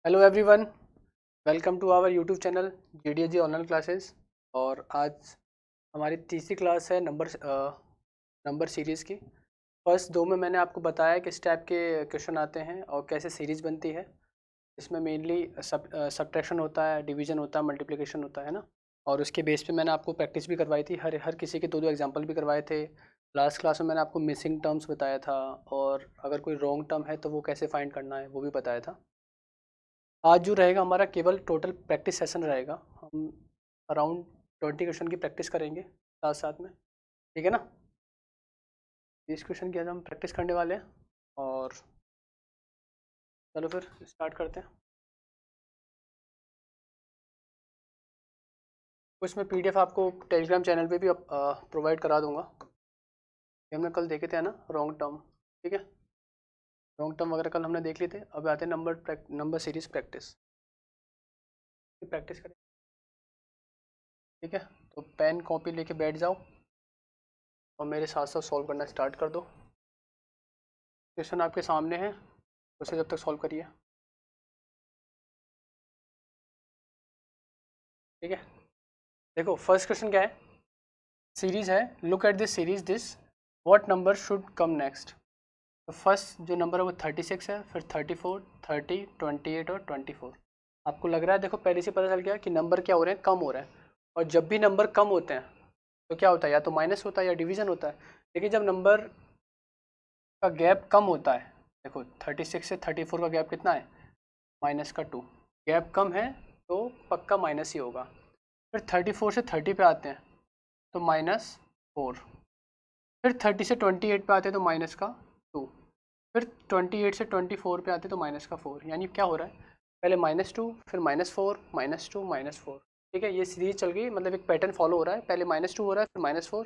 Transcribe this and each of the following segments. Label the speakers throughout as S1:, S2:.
S1: Hello everyone, welcome to our YouTube channel GDSG online classes. और आज हमारी तीसरी क्लास है नंबर सीरीज़ की। फर्स्ट दो में मैंने आपको बताया कि किस टाइप के क्वेश्चन आते हैं और कैसे सीरीज़ बनती है। इसमें मेनली सब्ट्रैक्शन होता है, डिवीजन होता है, मल्टीप्लिकेशन होता है ना। और उसके बेस पे मैंने आपको प्रैक्टिस भी करवाई थी, हर किसी के दो दो एग्जांपल भी करवाए थे। लास्ट क्लास में मैंने आपको मिसिंग टर्म्स बताया था, और अगर कोई रॉन्ग टर्म है तो वो कैसे फाइंड करना है वो भी बताया था। आज जो रहेगा हमारा केवल टोटल प्रैक्टिस सेशन रहेगा। हम अराउंड 20 क्वेश्चन की प्रैक्टिस करेंगे साथ साथ में, ठीक है ना। 30 क्वेश्चन की आज हम प्रैक्टिस करने वाले हैं। और चलो फिर स्टार्ट करते हैं। कुछ मैं PDF आपको टेलीग्राम चैनल पे भी प्रोवाइड करा दूंगा। ये हमने कल देखे थे ना, रॉन्ग टर्म। ठीक है, रॉन्ग टर्म वगैरह कल हमने देख लिए थे। अब आते हैं नंबर सीरीज प्रैक्टिस। प्रैक्टिस करें, ठीक है। तो पेन कॉपी लेके बैठ जाओ और मेरे साथ साथ सॉल्व करना स्टार्ट कर दो। क्वेश्चन आपके सामने है, उसे जब तक सॉल्व करिए, ठीक है। देखो फर्स्ट क्वेश्चन क्या है, सीरीज है। Look at this series, this what number should come next. तो फर्स्ट जो नंबर है वो 36 है, फिर 34, 30, 28 और 24। आपको लग रहा है, देखो पहले से पता चल गया कि नंबर क्या हो रहे हैं, कम हो रहे हैं। और जब भी नंबर कम होते हैं तो क्या होता है, या तो माइनस होता है या डिवीजन होता है। लेकिन जब नंबर का गैप कम होता है, देखो 36 से 34 का गैप कितना है, -2। गैप कम है तो पक्का माइनस ही होगा। फिर 34 से 30 पे आते हैं तो -4। फिर 30 से 28 पे आते हैं तो -2। फिर 28 से 24 पे आते हैं तो -4। यानी क्या हो रहा है, पहले -2, फिर -4, -2, -4। ठीक है, ये सीरीज चल गई, मतलब एक पैटर्न फॉलो हो रहा है। पहले -2 हो रहा है, फिर -4,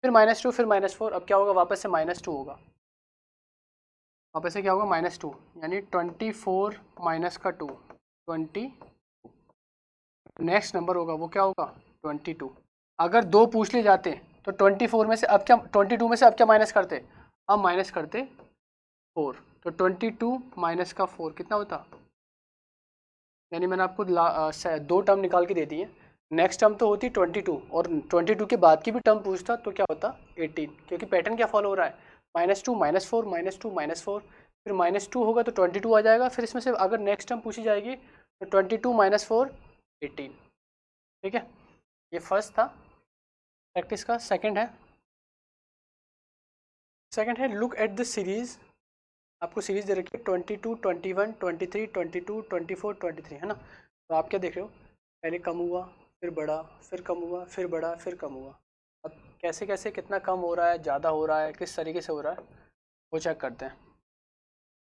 S1: फिर -2, फिर -4। अब क्या होगा, वापस से -2 होगा। वापस से क्या होगा, -2। यानी 24 माइनस का 2, 20। नेक्स्ट नंबर होगा वो क्या होगा, 22। अगर दो पूछ ले जाते तो 24 में से अब क्या, 22 में से अब क्या माइनस करते, अब माइनस करते 4। तो 22 माइनस का 4 कितना होता, यानी मैंने आपको दो टर्म निकाल के दे दिए। नेक्स्ट टर्म तो होती 22, और 22 के बाद की भी टर्म पूछता तो क्या होता 18। क्योंकि पैटर्न क्या फॉलो हो रहा है, -2, -4, -2, -4। फिर -2 होगा तो 22 आ जाएगा। फिर इसमें से अगर नेक्स्ट टर्म पूछी जाएगी तो 22 -4, 18। ठीक है, ये फर्स्ट था प्रैक्टिस का। सेकंड है लुक एट द सीरीज। आपको सीरीज दे रखी है 22, 21, 23, 22, 24, 23, है ना। तो आप क्या देख रहे हो, पहले कम हुआ, फिर बढ़ा, फिर कम हुआ, फिर बढ़ा, फिर कम हुआ। अब कैसे कैसे कितना कम हो रहा है, ज़्यादा हो रहा है, किस तरीके से हो रहा है वो चेक करते हैं।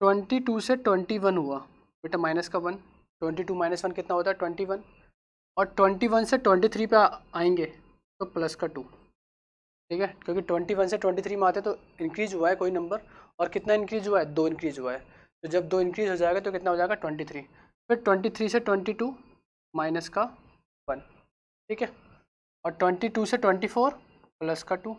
S1: 22 से 21 हुआ, बेटा माइनस का 1। 22 -1 कितना होता है, 21। और 21 से 23 पे आएंगे तो प्लस का 2। ठीक है, क्योंकि 21 से 23 में आते तो इंक्रीज हुआ है कोई नंबर। और कितना इंक्रीज हुआ है, 2 इंक्रीज हुआ है। तो जब 2 इंक्रीज हो जाएगा तो कितना हो जाएगा, 23। फिर 23 से 22 माइनस का 1। ठीक है, और 22 से 24 प्लस का 2।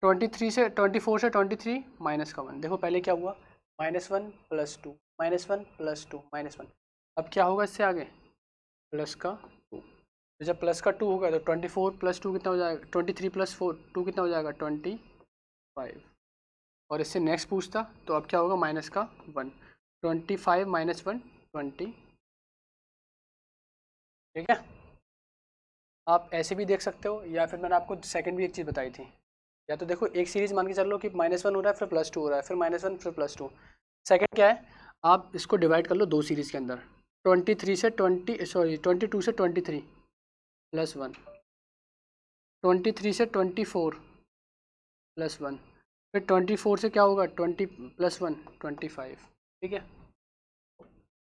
S1: 24 से 23 माइनस का 1। देखो पहले क्या हुआ, -1 + 2, -1 + 2, -1। अब क्या होगा इससे आगे, प्लस का 2। तो जब प्लस का 2 होगा तो 24 + 2 कितना हो जाएगा, 23 + 4 2 कितना हो जाएगा, 25। और इससे नेक्स्ट पूछता तो अब क्या होगा, माइनस का 1। 25 - 1 20। ठीक है, आप ऐसे भी देख सकते हो, या फिर मैंने आपको सेकंड भी एक चीज़ बताई थी। या तो देखो एक सीरीज मान के चल लो कि -1 हो रहा है, फिर +2 हो रहा है, फिर -1, फिर +2। सेकंड क्या है, आप इसको डिवाइड कर लो दो सीरीज के अंदर। 22 से 23 +1, 23 से 24 +1। फिर 24 से क्या होगा, 20 + 1 25। ठीक है,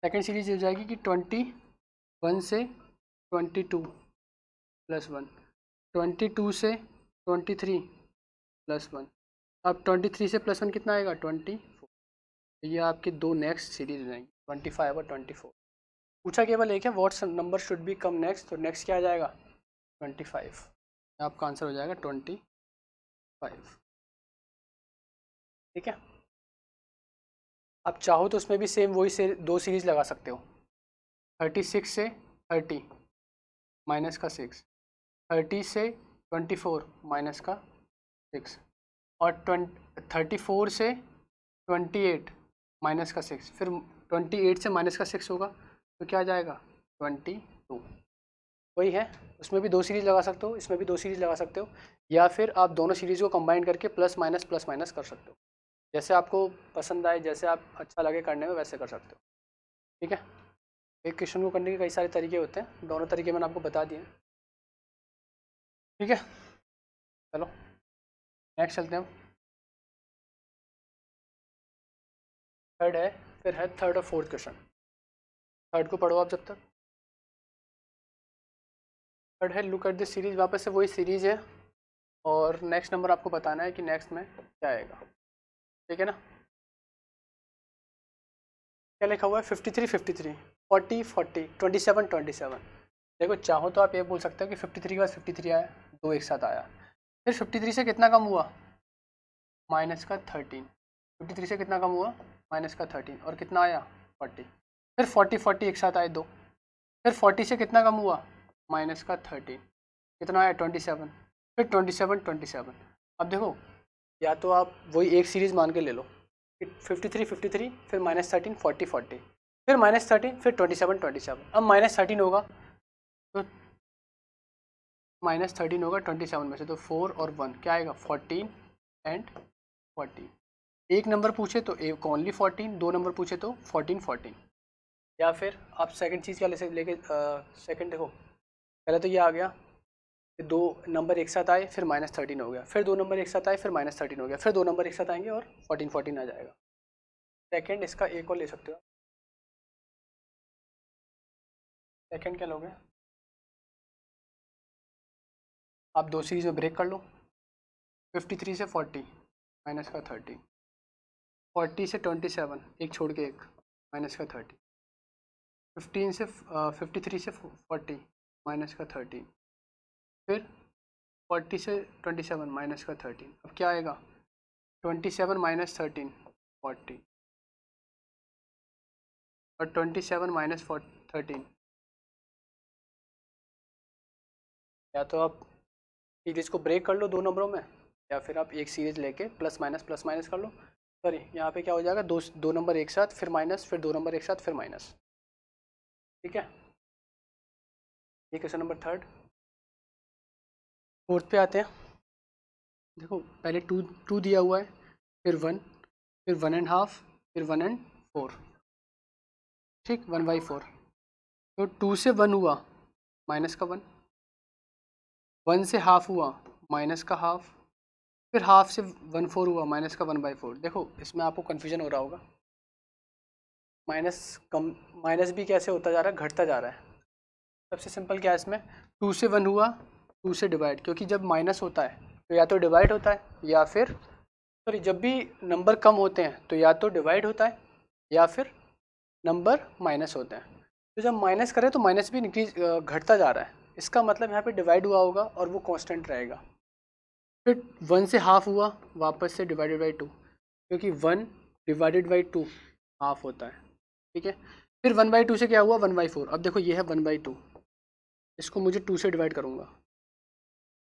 S1: सेकेंड सीरीज हो जाएगी कि 21 से 22 +1, 22 से 23 +1। अब 23 से +1 कितना आएगा, 24। ये आपकी दो नेक्स्ट सीरीज हो जाएंगी, 25 और 24। पूछा केवल एक है, what's number should be come next. तो नेक्स्ट क्या आ जाएगा, 25। आपका आंसर हो जाएगा 25। ठीक है, आप चाहो तो उसमें भी सेम वही से 2 सीरीज लगा सकते हो। 36 से 30 माइनस का 6, 30 से 24 माइनस का 6, और 34 से 28 माइनस का 6, फिर 28 से माइनस का 6 होगा तो क्या आ जाएगा 22। वही है, उसमें भी 2 सीरीज लगा सकते हो, इसमें भी 2 सीरीज लगा सकते हो, या फिर आप दोनों सीरीज को कंबाइन करके प्लस माइनस कर सकते हो। जैसे आपको पसंद आए, जैसे आप अच्छा लगे करने में, वैसे कर सकते हो। ठीक है, एक क्वेश्चन को करने के कई सारे तरीके होते हैं, दोनों तरीके मैंने आपको बता दिए। ठीक है, चलो नेक्स्ट चलते हैं हम। थर्ड है, फिर है थर्ड और फोर्थ क्वेश्चन। थर्ड को पढ़ो आप जब तक। थर्ड है लुक एट दिस सीरीज, वापस से वही सीरीज है और नेक्स्ट नंबर आपको बताना है कि नेक्स्ट में क्या आएगा। ठीक है ना, क्या लिखा हुआ है 53 53 40 40 27 27। देखो चाहो तो आप ये बोल सकते हो कि 53 के बाद 53 आया, दो एक साथ आया, फिर 53 से कितना कम हुआ माइनस का 13, 53 से कितना कम हुआ माइनस का 13, और कितना आया 40, फिर 40 40 एक साथ आए दो, फिर 40 से कितना कम हुआ माइनस का 13, कितना आया 27, फिर 27 27। अब देखो या तो आप वही एक सीरीज़ मान के ले लो, 53 53 फिर -13 40 40 फिर -13 फिर 27 27। अब -13 होगा तो -13 होगा 27 में से, तो 4 और 1 क्या आएगा 14 एंड 14। एक नंबर पूछे तो एक ओनली 14, दो नंबर पूछे तो 14 14। या फिर आप सेकंड चीज़ क्या लेके सेकंड देखो, पहले तो ये आ गया कि दो नंबर एक साथ आए फिर -13 हो गया, फिर दो नंबर एक साथ आए फिर -13 हो गया, फिर दो नंबर एक साथ आएंगे और 14 14 आ जाएगा। सेकंड इसका एक और ले सकते हो। सेकंड क्या लोगे, आप दो सीरीज में ब्रेक कर लो, 53 से 40 माइनस का 30, 40 से 27 एक छोड़ के एक माइनस का 30, 15 से 53 से 40 माइनस का 13, फिर 40 से 27 माइनस का 13। अब क्या आएगा 27 माइनस 13 40, और 27 माइनस 13। या तो आप सीरीज को ब्रेक कर लो दो नंबरों में, या फिर आप एक सीरीज लेके प्लस माइनस कर लो। सॉरी, यहाँ पे क्या हो जाएगा दो दो नंबर एक साथ फिर माइनस, फिर दो नंबर एक साथ फिर माइनस। ठीक है, ये क्वेश्चन नंबर थर्ड। फोर्थ पे आते हैं। देखो पहले टू टू दिया हुआ है, फिर 1.5, फिर 1/4। ठीक, 1/4। तो 2 से 1 हुआ माइनस का 1, 1 से हाफ हुआ माइनस का हाफ, फिर हाफ से 1/4 हुआ माइनस का 1/4। देखो इसमें आपको कन्फ्यूजन हो रहा होगा, माइनस कम, माइनस भी कैसे होता जा रहा है, घटता जा रहा है। सबसे सिंपल क्या है इसमें, 2 से 1 हुआ 2 से डिवाइड, क्योंकि जब माइनस होता है तो या तो डिवाइड होता है या फिर, सॉरी जब भी नंबर कम होते हैं तो या तो डिवाइड होता है या फिर नंबर माइनस होते हैं। तो जब माइनस करें तो माइनस भी इंक्रीज घटता जा रहा है, इसका मतलब यहाँ पे डिवाइड हुआ होगा और वो कांस्टेंट रहेगा। फिर 1 से हाफ हुआ वापस से डिवाइडेड बाई 2, क्योंकि 1 डिवाइडेड बाई 2 हाफ होता है। ठीक है, फिर 1/2 से क्या हुआ 1/4। अब देखो ये है 1/2, इसको मुझे 2 से डिवाइड करूँगा।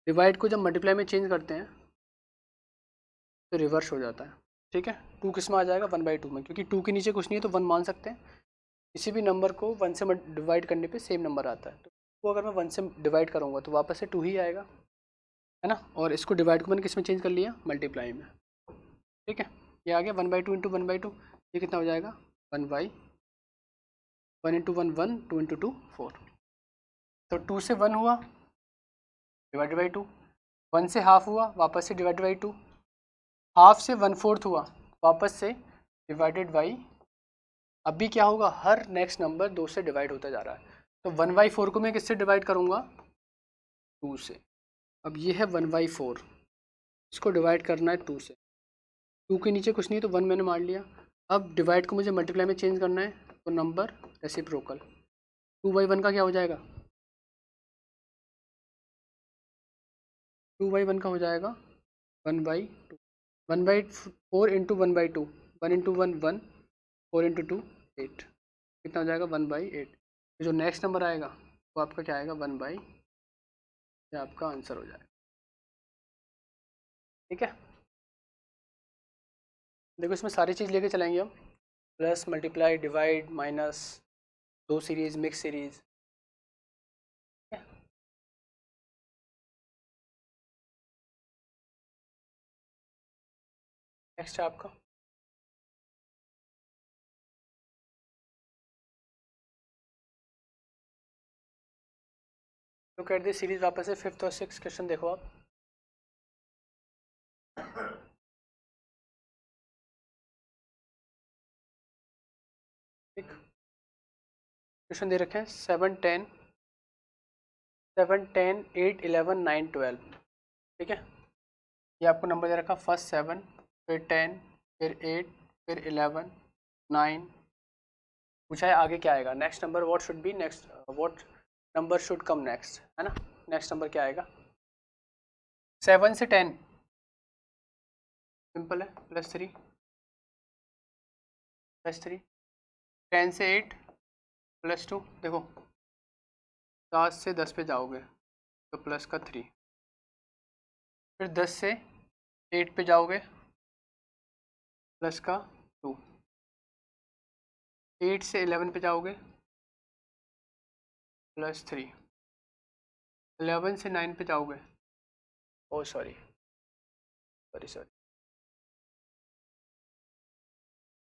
S1: डिवाइड को जब मल्टीप्लाई में चेंज करते हैं तो रिवर्स हो जाता है। ठीक है, 2 किस में आ जाएगा 1/2 में, क्योंकि 2 के नीचे कुछ नहीं है तो 1 मान सकते हैं। किसी भी नंबर को 1 से डिवाइड करने पे सेम नंबर आता है, तो वो अगर मैं 1 से डिवाइड करूँगा तो वापस से 2 ही आएगा, है ना। और इसको डिवाइड को मैंने किस में चेंज कर लिया, मल्टीप्लाई में। ठीक है, ये आ गया 1/2 इंटू 1/2, ये कितना हो जाएगा 1 इंटू 1 1, 2 इंटू 2 4। तो 2 से 1 हुआ डिवाइडेड बाई 2, 1 से हाफ हुआ वापस से डिवाइडेड बाई 2, हाफ से 1/4 हुआ वापस से डिवाइडेड बाई। अभी क्या होगा, हर नेक्स्ट नंबर 2 से डिवाइड होता जा रहा है, तो 1/4 को मैं किससे डिवाइड करूँगा 2 से। अब ये है 1/4, इसको डिवाइड करना है 2 से, 2 के नीचे कुछ नहीं तो 1 मैंने मार लिया। अब डिवाइड को मुझे मल्टीप्लाई में चेंज करना है, तो नंबर रेसिप्रोकल, 2/1 का क्या हो जाएगा 2/1 का हो जाएगा 1/2, 1/4 इंटू 1/2, 1 इंटू 1 1, 4 इंटू 2 8, कितना हो जाएगा 1/8। जो नेक्स्ट नंबर आएगा वो आपका क्या आएगा 1/, ये आपका आंसर हो जाएगा। ठीक है, देखो इसमें सारी चीज़ लेके चलेंगे हम, प्लस मल्टीप्लाई डिवाइड माइनस, दो सीरीज मिक्स सीरीज। नेक्स्ट है आपका लुक एट दिस सीरीज, वापस से 5th और 6th क्वेश्चन देखो आप। ठीक, क्वेश्चन दे रखे हैं 7 10 7 10 8 11 9 12। ठीक है, ये आपको नंबर दे रखा, फर्स्ट 7, फिर 10, फिर 8, फिर 11 9। पूछा है आगे क्या आएगा, next number what should be next, what number should come next, है ना। नेक्स्ट नंबर क्या आएगा, 7 से 10 सिंपल है, +3 +3, 10 से 8 +2। देखो 7 से 10 पे जाओगे तो प्लस का 3, फिर 10 से 8 पे जाओगे प्लस का 2, 8 से 11 पे जाओगे +3, 11 से 9 पे जाओगे, ओ सॉरी सॉरी सॉरी,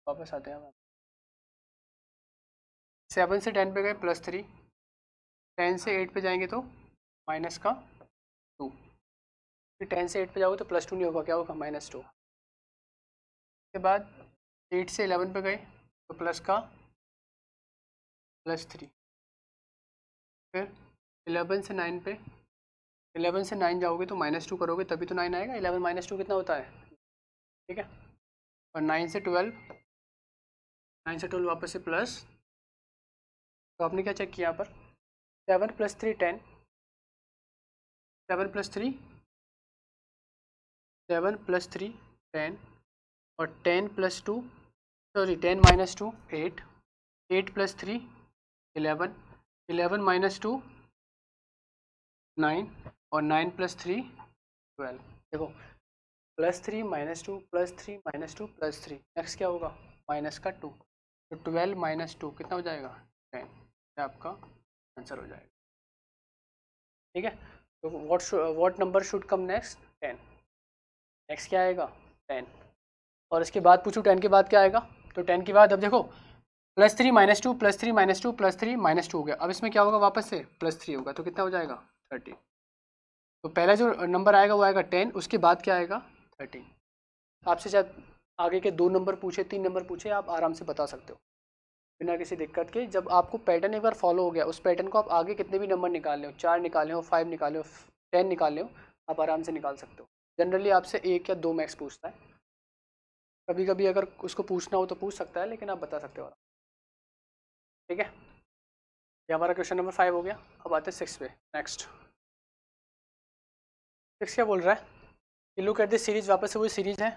S1: वापस आते हैं हम। 7 से 10 पे गए +3, 10 से 8 पे जाएंगे तो माइनस का 2, फिर 10 से 8 पे जाओगे तो +2 नहीं होगा, क्या होगा -2। उसके बाद 8 से 11 पे गए तो प्लस का +3, फिर 11 से 9 पे, 11 से 9 जाओगे तो -2 करोगे तभी तो 9 आएगा, 11 -2 कितना होता है। ठीक है, और 9 से 12, 9 से 12 वापस से प्लस, तो आपने क्या चेक किया यहाँ पर, 7 + 3 10, 7 + 3 7 + 3 10, और 10 + 2 सॉरी 10 - 2 8, 8 + 3 11, 11 - 2 9, और 9 + 3 12। देखो +3 -2 +3 -2 +3, नेक्स्ट क्या होगा माइनस का 2, तो 12 - 2 कितना हो जाएगा 10, ये आपका आंसर हो जाएगा। ठीक है, तो what number should come next 10, next क्या आएगा 10, और इसके बाद पूछूँ 10 के बाद क्या आएगा, तो 10 के बाद अब देखो +3 -2 +3 -2 +3 -2 हो गया, अब इसमें क्या होगा वापस से +3 होगा, तो कितना हो जाएगा 13। तो पहला जो नंबर आएगा वो आएगा 10, उसके बाद क्या आएगा 13। आपसे शायद आगे के 2 नंबर पूछे 3 नंबर पूछे, आप आराम से बता सकते हो बिना किसी दिक्कत के। जब आपको पैटर्न एक बार फॉलो हो गया, उस पैटर्न को आप आगे कितने भी नंबर निकाल हो, 4 निकाले हो, 5 निकाले हो, 10 निकाले हो, आप आराम से निकाल सकते हो। जनरली आपसे 1 या 2 मैक्स पूछता है, कभी कभी अगर उसको पूछना हो तो पूछ सकता है, लेकिन आप बता सकते हो। ठीक है, ये हमारा क्वेश्चन नंबर 5 हो गया। अब आते हैं 6 पे। नेक्स्ट 6 क्या बोल रहा है कि लुक एट दिस सीरीज, वापस से वही सीरीज है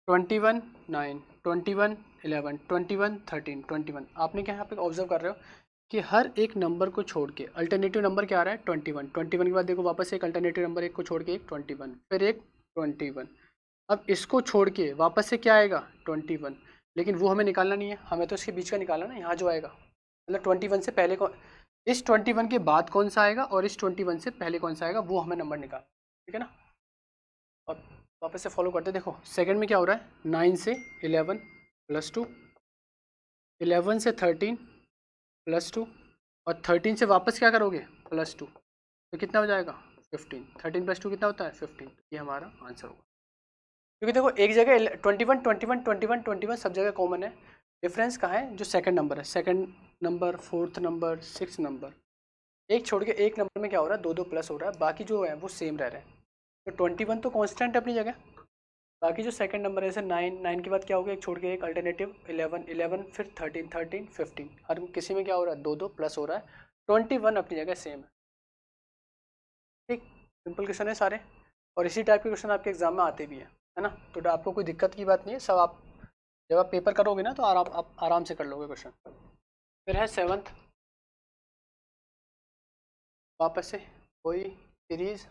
S1: 21 9 21 11 21 13 21। आपने क्या यहाँ पे ऑब्जर्व कर रहे हो कि हर एक नंबर को छोड़ के अल्टरनेटिव नंबर क्या आ रहा है 21, 21 के बाद देखो वापस एक अल्टरनेटिव नंबर, एक को छोड़ के एक 21, फिर एक 21। अब इसको छोड़ के वापस से क्या आएगा 21, लेकिन वो हमें निकालना नहीं है, हमें तो इसके बीच का निकालना ना, यहाँ जो आएगा मतलब 21 से पहले कौन, इस 21 के बाद कौन सा आएगा और इस 21 से पहले कौन सा आएगा, वो हमें नंबर निकाल। ठीक है ना, और वापस से फॉलो करते, देखो सेकंड में क्या हो रहा है 9 से 11 +2, 11 से 13 +2, और 13 से वापस क्या करोगे +2, तो कितना हो जाएगा 15। 13 + 2 कितना होता है 15, ये हमारा आंसर होगा। क्योंकि देखो एक जगह 21 21 21 21 सब जगह कॉमन है, डिफरेंस कहाँ है, जो सेकंड नंबर है, second number, fourth number, six number, एक छोड़ के एक नंबर में क्या हो रहा है 2 2 प्लस हो रहा है, बाकी जो है वो सेम रह रहे हैं। तो 21 तो कांस्टेंट है अपनी जगह, बाकी जो सेकंड नंबर है जैसे 9 9 के बाद क्या हो गया, एक छोड़ के एक अल्टरनेटिव 11 11, फिर 13 13 15, हर किसी में क्या हो रहा है 2 2 प्लस हो रहा है, 21 अपनी जगह सेम है। ठीक, सिंपल क्वेश्चन है सारे, और इसी टाइप के क्वेश्चन आपके एग्जाम में आते भी है ना, तो आपको कोई दिक्कत की बात नहीं है, सब आप जब आप पेपर करोगे ना तो आप आराम से कर लोगे क्वेश्चन। फिर है 7th, वापस से वही सीरीज।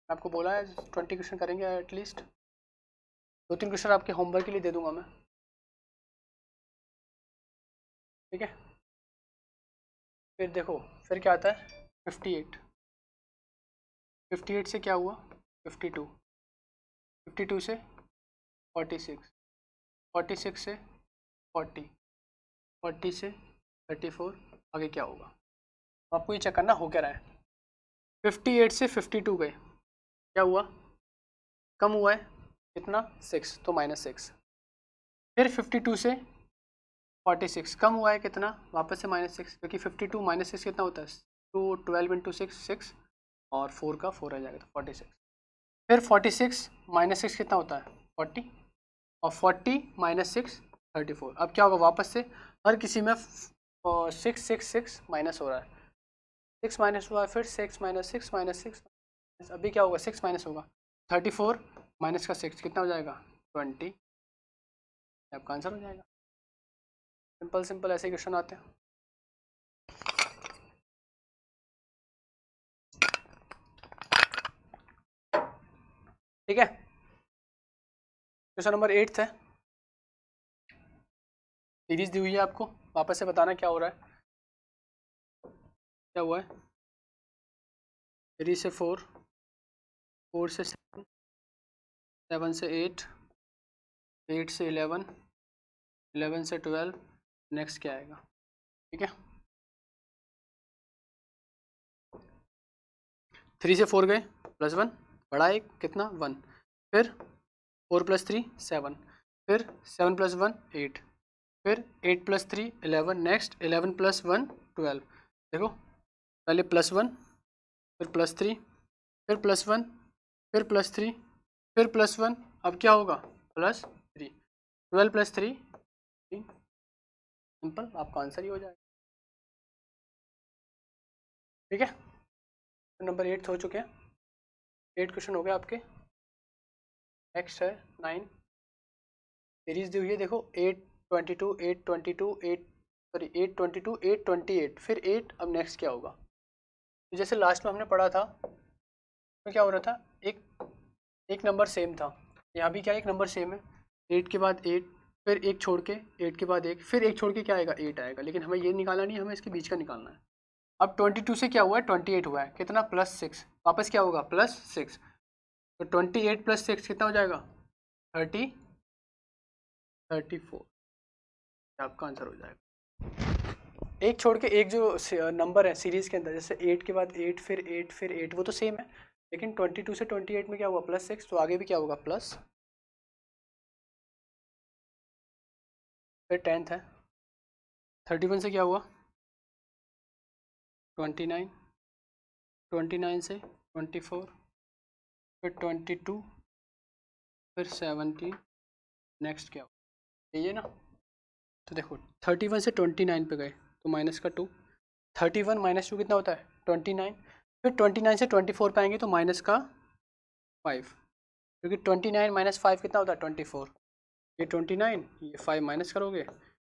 S1: आपको बोला है 20 क्वेश्चन करेंगे एटलीस्ट। 2-3 क्वेश्चन आपके होमवर्क के लिए दे दूंगा मैं, ठीक है। फिर देखो फिर क्या आता है 58। 58 से क्या हुआ 52, 52 से 46, 46 से 40, 40 से 34, आगे क्या होगा आपको ये चेक करना हो क्या रहा है। 58 से 52 गए, क्या हुआ, कम हुआ है कितना 6, तो -6। फिर 52 से 46 कम हुआ है कितना, वापस से -6, क्योंकि 52 -6 कितना होता है 12 इंटू 6 6, और 4 का 4 आ जाएगा तो 46। फिर 46 -6 कितना होता है 40, और 40 -6 34। अब क्या होगा वापस से हर किसी में 6 6 6 माइनस हो रहा है, 6 माइनस हुआ है, फिर 6 -6 -6, अभी क्या होगा 6 माइनस होगा 34 माइनस का 6 कितना हो जाएगा 20, आपका आंसर हो जाएगा। सिंपल सिंपल ऐसे क्वेश्चन आते हैं। ठीक है, क्वेश्चन नंबर 8 है, सीरीज दी हुई है आपको, वापस से बताना क्या हो रहा है, क्या हुआ है 3 से 4, 4 से 7, 7 से 8, 8 से 11, 11 से 12, नेक्स्ट क्या आएगा, ठीक है। 3 से 4 गए +1, बड़ा एक कितना 1, फिर 4 + 3 7, फिर 7 + 1 8, फिर 8 + 3 11, नेक्स्ट 11 + 1 12। देखो पहले +1, फिर +3, फिर +1, फिर +3, फिर +1, अब क्या होगा +3, 12 + 3 सिंपल, आपका आंसर ही हो जाएगा, ठीक है। तो नंबर 8 हो चुके हैं, 8 क्वेश्चन हो गए आपके। नेक्स्ट है 9, सीरीज दी हुई है देखो 8 22 8 22 8 सॉरी 8 22 8 28, फिर 8, अब नेक्स्ट क्या होगा, तो जैसे लास्ट में हमने पढ़ा था तो क्या हो रहा था, एक एक नंबर सेम था, यहाँ भी क्या एक नंबर सेम है, 8 के बाद 8, फिर एक छोड़ के 8 के बाद एक, फिर एक छोड़ के क्या आएगा 8 आएगा, लेकिन हमें ये निकालना नहीं, हमें इसके बीच का निकालना है। अब 22 से क्या हुआ है 28 हुआ है, कितना +6, वापस क्या होगा +6, तो 28 + 6 कितना हो जाएगा 30, 34, आपका आंसर हो जाएगा। एक छोड़ के एक जो नंबर है सीरीज के अंदर, जैसे 8 के बाद 8 फिर 8 फिर 8, वो तो सेम है, लेकिन 22 से 28 में क्या हुआ +6, तो आगे भी क्या होगा प्लस। फिर 10th है, 31 से क्या हुआ 29, 29 से 24, फिर 22, फिर 17, नेक्स्ट क्या हुआ यही है ना। तो देखो 31 से 29 पे गए तो -2, 31 -2 कितना होता है 29, फिर 29 से 24 पे आएंगे तो -5, क्योंकि 29 - 5 कितना होता है 24, ये 29, ये 5 माइनस करोगे,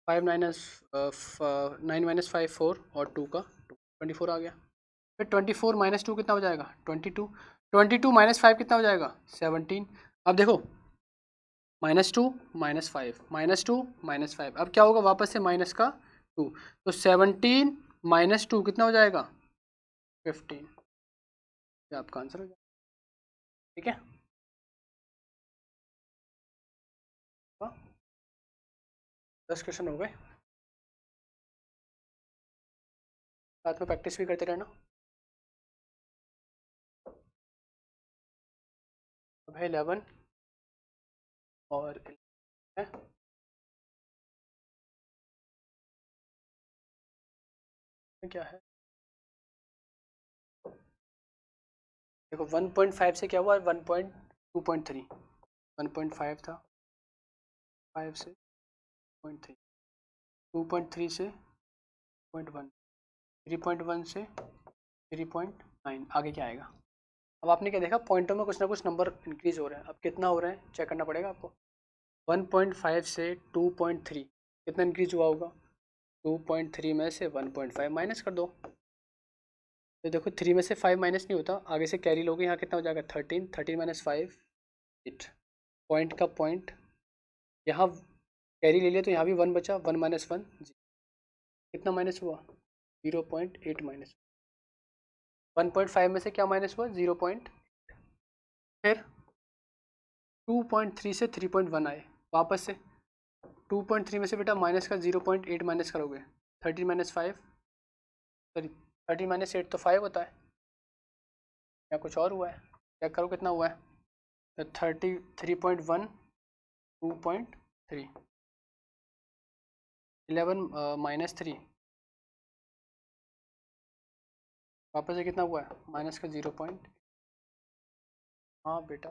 S1: 5 माइनस 9 - 5 4, और 2 का 2 24 आ गया। फिर 24 -2 कितना हो जाएगा 22, 22 -5 कितना हो जाएगा 17। अब देखो -2 -5 -2 -5, अब क्या होगा वापस से माइनस का 2, तो 17 -2 कितना हो जाएगा 15, ये आपका आंसर हो जाएगा, ठीक है। 10 क्वेश्चन हो गए, साथ में प्रैक्टिस भी करते रहना। अब है 11 और है, क्या है देखो 1.5 से क्या हुआ 1.2.3, 1.5 था 5 से 0.3, 2.3 से 0.1, 3.1 से 3.9, आगे क्या आएगा। अब आपने क्या देखा पॉइंटों में कुछ ना कुछ नंबर इंक्रीज हो रहे हैं, अब कितना हो रहे हैं चेक करना पड़ेगा आपको। 1.5 से 2.3 कितना इंक्रीज हुआ होगा? 2.3 में से 1.5 माइनस कर दो, तो देखो 3 में से 5 माइनस नहीं होता, आगे से कैरी लोगे, यहाँ कितना हो जाएगा 13, 13 माइनस 5 8, पॉइंट का पॉइंट, यहाँ कैरी ले लिया तो यहाँ भी 1 बचा, 1 माइनस 1 कितना माइनस हुआ? 0.8 माइनस, 1.5 में से क्या माइनस हुआ? 0. फिर 2.3 से 3.1 आए वापस से, 2.3 में से बेटा माइनस का 0.8 माइनस करोगे, 13 माइनस 5 सॉरी 13 माइनस 8 तो 5 होता है, या कुछ और हुआ है? चेक करो कितना हुआ है, तो 33.1 2.3 11 माइनस 3 वापस से कितना हुआ है? माइनस का 0. हाँ बेटा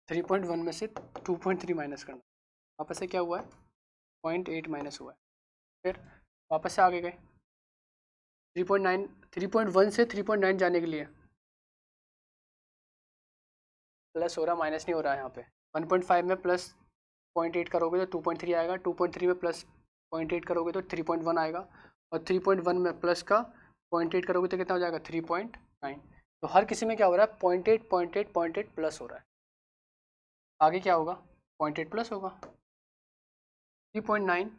S1: 3.1 में से 2.3 माइनस करना, वापस से क्या हुआ है? 0.8 माइनस हुआ है। फिर वापस से आगे गए 3.9, 3.1 से 3.9 जाने के लिए प्लस हो रहा, माइनस नहीं हो रहा है यहाँ पे। 1.5 में प्लस 0.8 करोगे तो 2.3 आएगा, 2.3 में प्लस 0.8 करोगे तो 3.1 आएगा, और 3.1 में प्लस का 0.8 करोगे तो कितना हो जाएगा? 3.9। तो हर किसी में क्या हो रहा है? 0.8 0.8 0.8 प्लस हो रहा है। आगे क्या होगा? 0.8 प्लस होगा, 3.9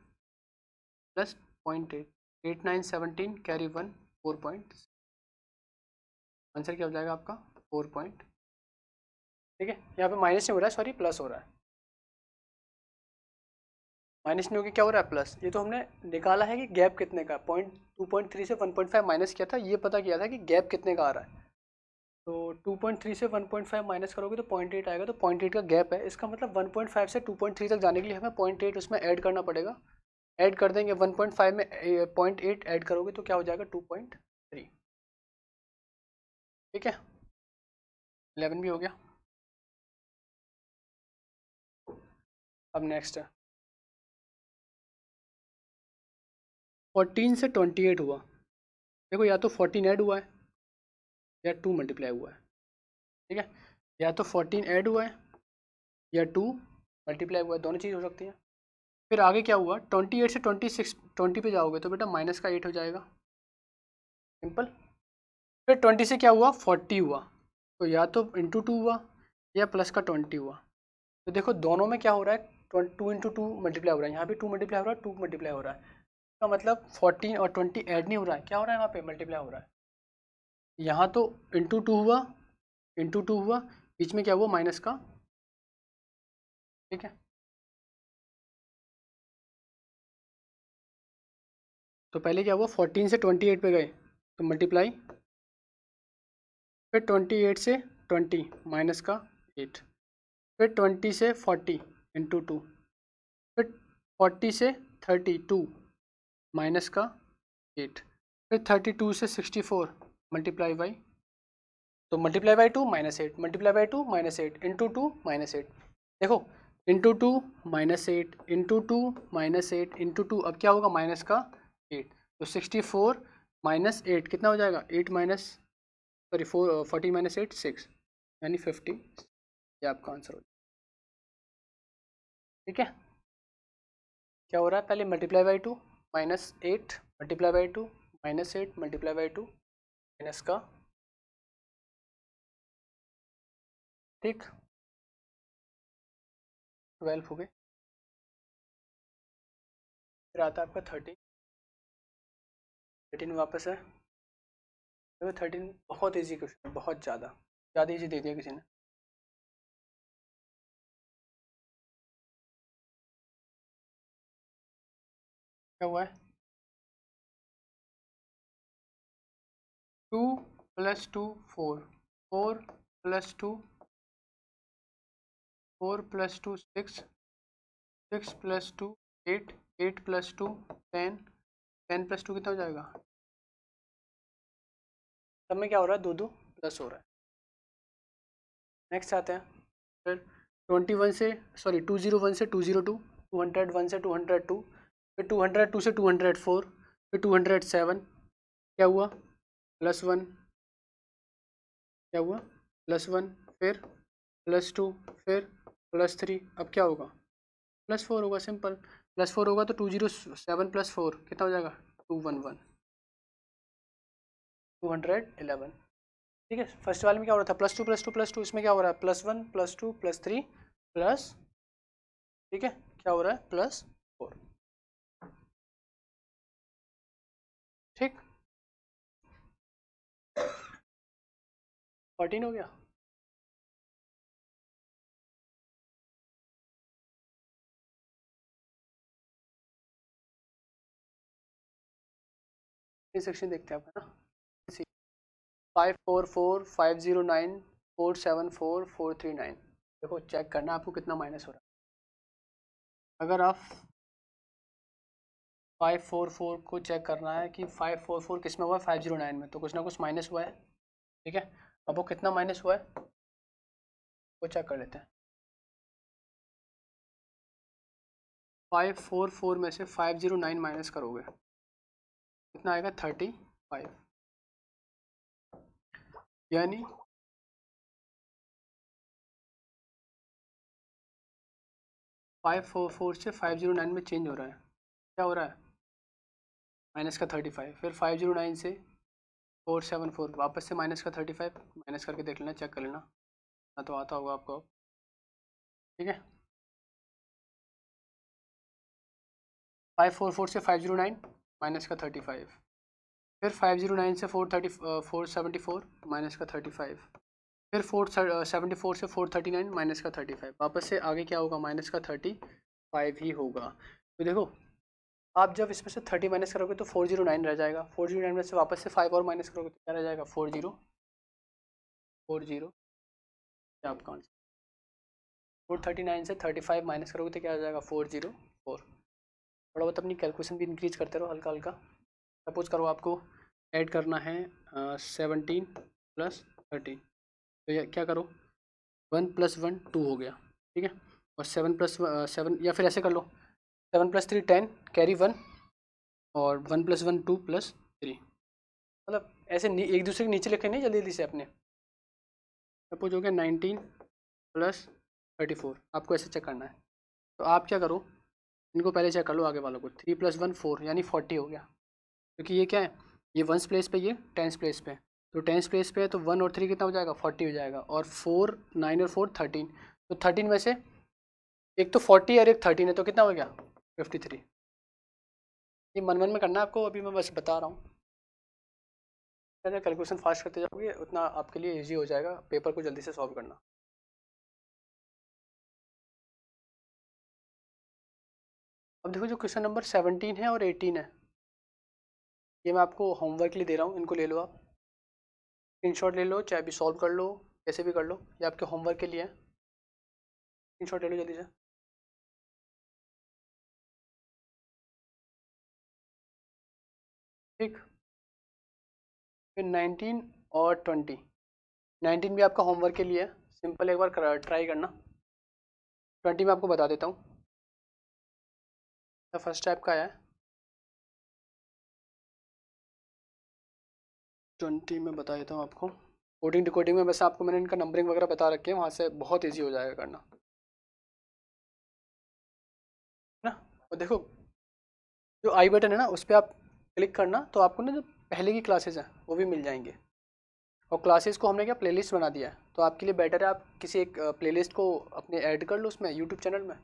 S1: प्लस 0.8, 8 9 17 कैरी 1 4. आंसर क्या हो जाएगा आपका? 4. ठीक है, यहाँ पे माइनस नहीं हो रहा है, सॉरी प्लस हो रहा है, माइनस नहीं होगी, क्या हो रहा है? प्लस। ये तो हमने निकाला है कि गैप कितने का, 2.3 से 1.5 माइनस किया था, ये पता किया था कि गैप कितने का आ रहा है। तो 2.3 से 1.5 माइनस करोगे तो 0.8 आएगा, तो 0.8 का गैप है, इसका मतलब 1.5 से 2.3 तक जाने के लिए हमें 0.8 उसमें ऐड करना पड़ेगा। ऐड कर देंगे, 1.5 में 0.8 ऐड करोगे तो क्या हो जाएगा? 2.3। ठीक है, 11 भी हो गया। अब नेक्स्ट है 14 से 28 हुआ। देखो या तो 14 ऐड हुआ है या 2 मल्टीप्लाई हुआ है। ठीक है, या तो 14 ऐड हुआ है या 2 मल्टीप्लाई हुआ है, दोनों चीज़ हो सकती है। फिर आगे क्या हुआ? 28 से 26 20 पे जाओगे तो बेटा माइनस का 8 हो जाएगा, सिंपल। फिर 20 से क्या हुआ? 40 हुआ, तो या तो इंटू 2 हुआ या प्लस का 20 हुआ। तो देखो दोनों में क्या हो रहा है? 2 इंटू 2 मल्टीप्लाई हो रहा है, यहाँ भी 2 मल्टीप्लाई हो रहा है, 2 मल्टीप्लाई हो रहा है, इसका मतलब 14 और 20 ऐड नहीं हो रहा है, क्या हो रहा है? वहाँ पे मल्टीप्लाई हो रहा है। यहाँ तो इंटू 2 हुआ, इंटू 2 हुआ, बीच में क्या हुआ? माइनस का। ठीक है, तो पहले क्या हुआ? 14 से 28 पे गए तो मल्टीप्लाई, फिर 28 से 20 माइनस का 8, फिर 20 से 40 इंटू 2, फिर 40 से 32 माइनस का 8, फिर 32 से 64 मल्टीप्लाई बाई, तो multiply by 2 minus 8, multiply by 2 minus 8 into 2 minus 8। देखो into 2 minus 8 into 2 minus 8 into 2, अब क्या होगा? माइनस का 8, तो 64 माइनस 8 कितना हो जाएगा? 8 माइनस सॉरी 40 माइनस 8 6, यानी 50, ये आपका आंसर हो जाएगा। ठीक है, क्या हो रहा है? पहले multiply by 2 minus 8 multiply by 2 minus 8 multiply by 2 minus का, ठीक 12 हो गए। फिर आता है आपका 13, 13 वापस है। तो 13 बहुत ईजी क्वेश्चन है, बहुत ज़्यादा ईजी दे दिया किसी ने। क्या हुआ है? 2 plus 2 4, 4 plus 2 4 plus 2 6, 6 plus 2 8, 8 plus 2 10, 10 plus 2 कितना हो जाएगा? सब में क्या हो रहा है? 2 2 प्लस हो रहा है। नेक्स्ट आते हैं फिर 21 से सॉरी 201 से 202, 201 से 202, फिर 202 से 204, फिर 207, क्या हुआ? +1, क्या हुआ? +1, फिर +2 फिर +3, अब क्या होगा +4 होगा, सिंपल। +4 होगा तो 207 + 4 कितना हो जाएगा 211, 211। ठीक है, फर्स्ट वाले में क्या हो रहा था +2 +2 +2, इसमें क्या हो रहा है +1 +2 +3 प्लस, ठीक है क्या हो रहा है +4। ठीक, 14 हो गया। ये सेक्शन देखते हैं आप, है ना। 544 509 474 439, देखो चेक करना आपको कितना माइनस हो रहा है। अगर आप 544 को चेक करना है कि 544 किस में हुआ है 509 में, तो कुछ ना कुछ माइनस हुआ है। ठीक है, अब वो कितना माइनस हुआ है वो चेक कर लेते हैं। 544 में से 509 माइनस करोगे कितना आएगा 35, यानी 544 से 509 में चेंज हो रहा है, क्या हो रहा है माइनस का 35, फिर 509 से 474 वापस से माइनस का 35, माइनस करके देख लेना, चेक कर लेना, ना तो आता होगा आपको। ठीक है, 544 से 509 माइनस का 35, फिर 509 से 474 माइनस का 35, फिर 474 से 439 माइनस का 35, वापस से आगे क्या होगा माइनस का 35 ही होगा। तो देखो आप जब इसमें से 30 माइनस करोगे तो 409 रह जाएगा, 409 में से वापस से 5 और माइनस करोगे तो क्या रह जाएगा 40 आपका आंसर। 439 से 35 माइनस करोगे तो क्या आ जाएगा 404। थोड़ा बहुत अपनी कैलकुलेशन भी इंक्रीज करते रहो हल्का हल्का। सपोज करो आपको ऐड करना है 17 + 13, तो ये क्या करो 1 + 1 2 हो गया, ठीक है, और 7 + 7, या फिर ऐसे कर लो 7 + 3 10 कैरी 1, और 1 + 1 2 + 3, मतलब ऐसे एक दूसरे के नीचे लिखे नहीं जल्दी जल्दी से अपने। सपोज हो गया 19 + 34, आपको ऐसे चेक करना है, तो आप क्या करो इनको पहले चेक कर लो आगे वालों को, 3 + 1 4 यानी 40 हो गया, क्योंकि ये क्या है ये वंस प्लेस पे, ये टेंस प्लेस पे, तो टेंस प्लेस पे है तो 1 और 3 कितना हो जाएगा 40 हो जाएगा, और 4 9 और 4 13, तो 13 में से एक तो 40 और एक 13 है तो कितना हो गया 53। ये मन मन में करना है आपको, अभी मैं बस बता रहा हूँ, जितना कैलकुलेशन फास्ट करते जाओगे उतना आपके लिए ईजी हो जाएगा पेपर को जल्दी से सॉल्व करना। अब देखो जो क्वेश्चन नंबर 17 है और 18 है, ये मैं आपको होमवर्क के लिए दे रहा हूँ, इनको ले लो आप, स्क्रीनशॉट ले लो, चाहे भी सॉल्व कर लो, कैसे भी कर लो, ये आपके होमवर्क के लिए है, स्क्रीनशॉट ले लो जल्दी से। ठीक, फिर 19 और 20, 19 भी आपका होमवर्क के लिए है, सिंपल एक बार ट्राई करना। 20 में आपको बता देता हूँ, फर्स्ट टाइप का है, 20 में बता देता हूँ आपको, कोडिंग डिकोडिंग में वैसे आपको मैंने इनका नंबरिंग वगैरह बता रखी है, वहाँ से बहुत ईजी हो जाएगा करना, है ना। और देखो जो आई बटन है ना उस पर आप क्लिक करना तो आपको ना जो पहले की क्लासेस हैं वो भी मिल जाएंगे, और क्लासेस को हमने क्या प्लेलिस्ट बना दिया है, तो आपके लिए बेटर है आप किसी एक प्लेलिस्ट को अपने ऐड कर लो उसमें यूट्यूब चैनल में,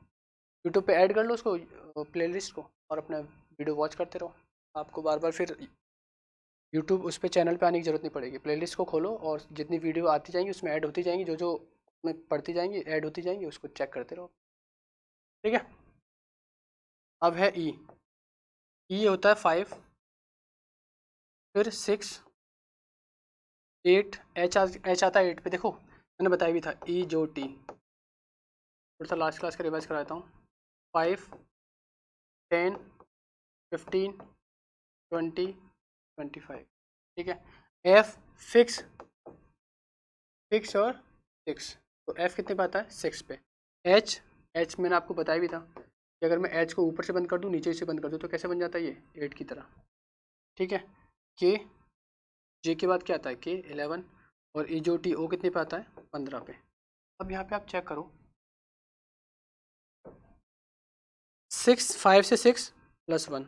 S1: यूट्यूब पे ऐड कर लो उसको प्लेलिस्ट को, और अपना वीडियो वॉच करते रहो, आपको बार बार फिर यूट्यूब उस पर चैनल पे आने की ज़रूरत नहीं पड़ेगी, प्लेलिस्ट को खोलो और जितनी वीडियो आती जाएंगी उसमें ऐड होती जाएंगी, जो जो में पढ़ती जाएंगी ऐड होती जाएंगी, उसको चेक करते रहो। ठीक है, अब है ई होता है 5, फिर 6 8, एच आता है 8 पे, देखो मैंने बताया भी था ई जो टी, थोड़ा सा लास्ट क्लास का रिवाइज कराता हूँ, 5 10 15 20 25, ठीक है। एफ फिक्स, फिक्स और 6, तो एफ कितने पे आता है 6 पे। एच, एच मैंने आपको बताया भी था कि अगर मैं एच को ऊपर से बंद कर दूँ नीचे से बंद कर दूँ तो कैसे बन जाता है ये 8 की तरह, ठीक है। के, जे के बाद क्या आता है के 11, और ई जो टी ओ कितने पे आता है 15 पे। अब यहाँ पे आप चेक करो, 6, 5 से 6 प्लस 1,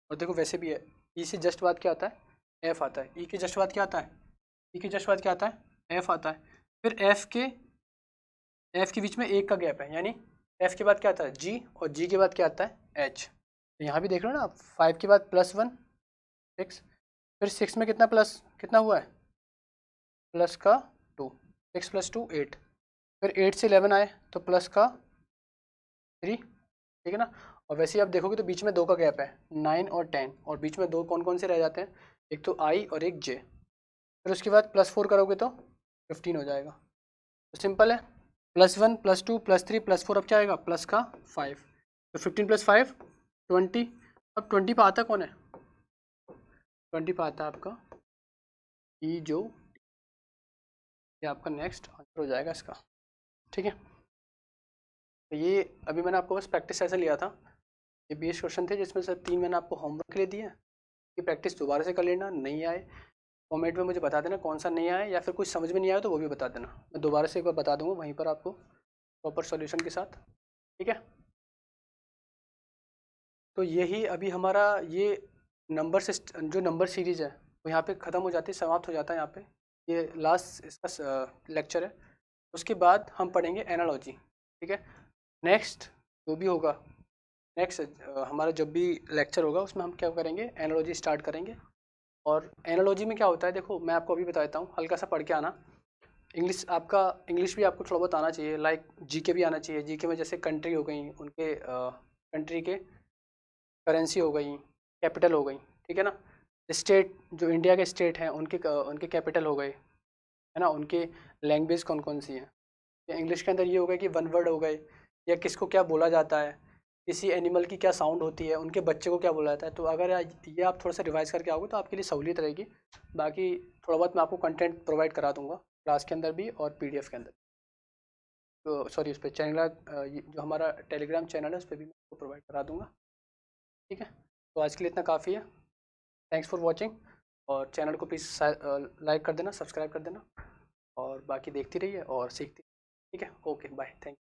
S1: और देखो वैसे भी है, ई से जस्ट बाद क्या आता है, एफ आता है, ई के जस्ट बाद क्या आता है, ई के जस्ट बाद क्या आता है, एफ आता है, फिर एफ के बीच में एक का गैप है, यानी एफ के बाद क्या आता है, जी, और जी के बाद क्या आता है, एच। तो यहाँ भी देख लो ना आप, 5 के बाद +1 6, फिर 6 में कितना हुआ है, प्लस का 2, 6 + 2 8, फिर 8 से 11 आए तो प्लस का 3, ठीक है ना। और वैसे ही आप देखोगे तो बीच में 2 का गैप है, 9 और 10, और बीच में 2 कौन कौन से रह जाते हैं, एक तो आई और एक जे। फिर उसके बाद +4 करोगे तो 15 हो जाएगा। तो सिंपल है, +1 +2 +3 +4, अब क्या आएगा, प्लस का 5, तो 15 + 5 20। अब 20 पे आता कौन है, 20 पे आता है आपका ई, जो ये आपका नेक्स्ट आंसर हो जाएगा इसका, ठीक है। तो ये अभी मैंने आपको बस प्रैक्टिस ऐसे लिया था, ये 20 क्वेश्चन थे जिसमें से 3 मैंने आपको होमवर्क के लिए दिए, कि प्रैक्टिस दोबारा से कर लेना, नहीं आए कमेंट में मुझे बता देना कौन सा नहीं आया, या फिर कुछ समझ में नहीं आया तो वो भी बता देना, मैं दोबारा से एक बार बता दूंगा वहीं पर आपको प्रॉपर सॉल्यूशन के साथ, ठीक है। तो यही अभी हमारा ये नंबर से जो नंबर सीरीज़ है वो यहाँ पे ख़त्म हो जाती है, समाप्त हो जाता है यहाँ पे, ये लास्ट इसका लेक्चर है। उसके बाद हम पढ़ेंगे एनालॉजी, ठीक है। नेक्स्ट जो भी होगा, नेक्स्ट हमारा जब भी लेक्चर होगा उसमें हम क्या करेंगे, एनालॉजी स्टार्ट करेंगे। और एनालॉजी में क्या होता है, देखो मैं आपको अभी बता देता हूँ, हल्का सा पढ़ के आना। इंग्लिश भी आपको थोड़ा बहुत आना चाहिए, लाइक जीके भी आना चाहिए। जीके में जैसे कंट्री हो गई, उनके कंट्री के करेंसी हो गई, कैपिटल हो गई, ठीक है ना। स्टेट, जो इंडिया के स्टेट हैं उनके कैपिटल हो गए, है ना, उनके लैंग्वेज कौन कौन सी हैं। इंग्लिश के अंदर ये हो गया कि वन वर्ड हो गए, या किसको क्या बोला जाता है, किसी एनिमल की क्या साउंड होती है, उनके बच्चे को क्या बोला जाता है। तो अगर ये आप थोड़ा सा रिवाइज करके आओगे तो आपके लिए सहूलियत रहेगी। बाकी थोड़ा बहुत मैं आपको कंटेंट प्रोवाइड करा दूंगा क्लास के अंदर भी और पीडीएफ के अंदर। तो सॉरी, उस पर चैनल, जो हमारा टेलीग्राम चैनल है उस पर भी मैं आपको प्रोवाइड करा दूंगा, ठीक है। तो आज के लिए इतना काफ़ी है, थैंक्स फॉर वॉचिंग, और चैनल को प्लीज़ लाइक कर देना, सब्सक्राइब कर देना, और बाकी देखती रहिए और सीखती, ठीक है। Okay, bye, thank you.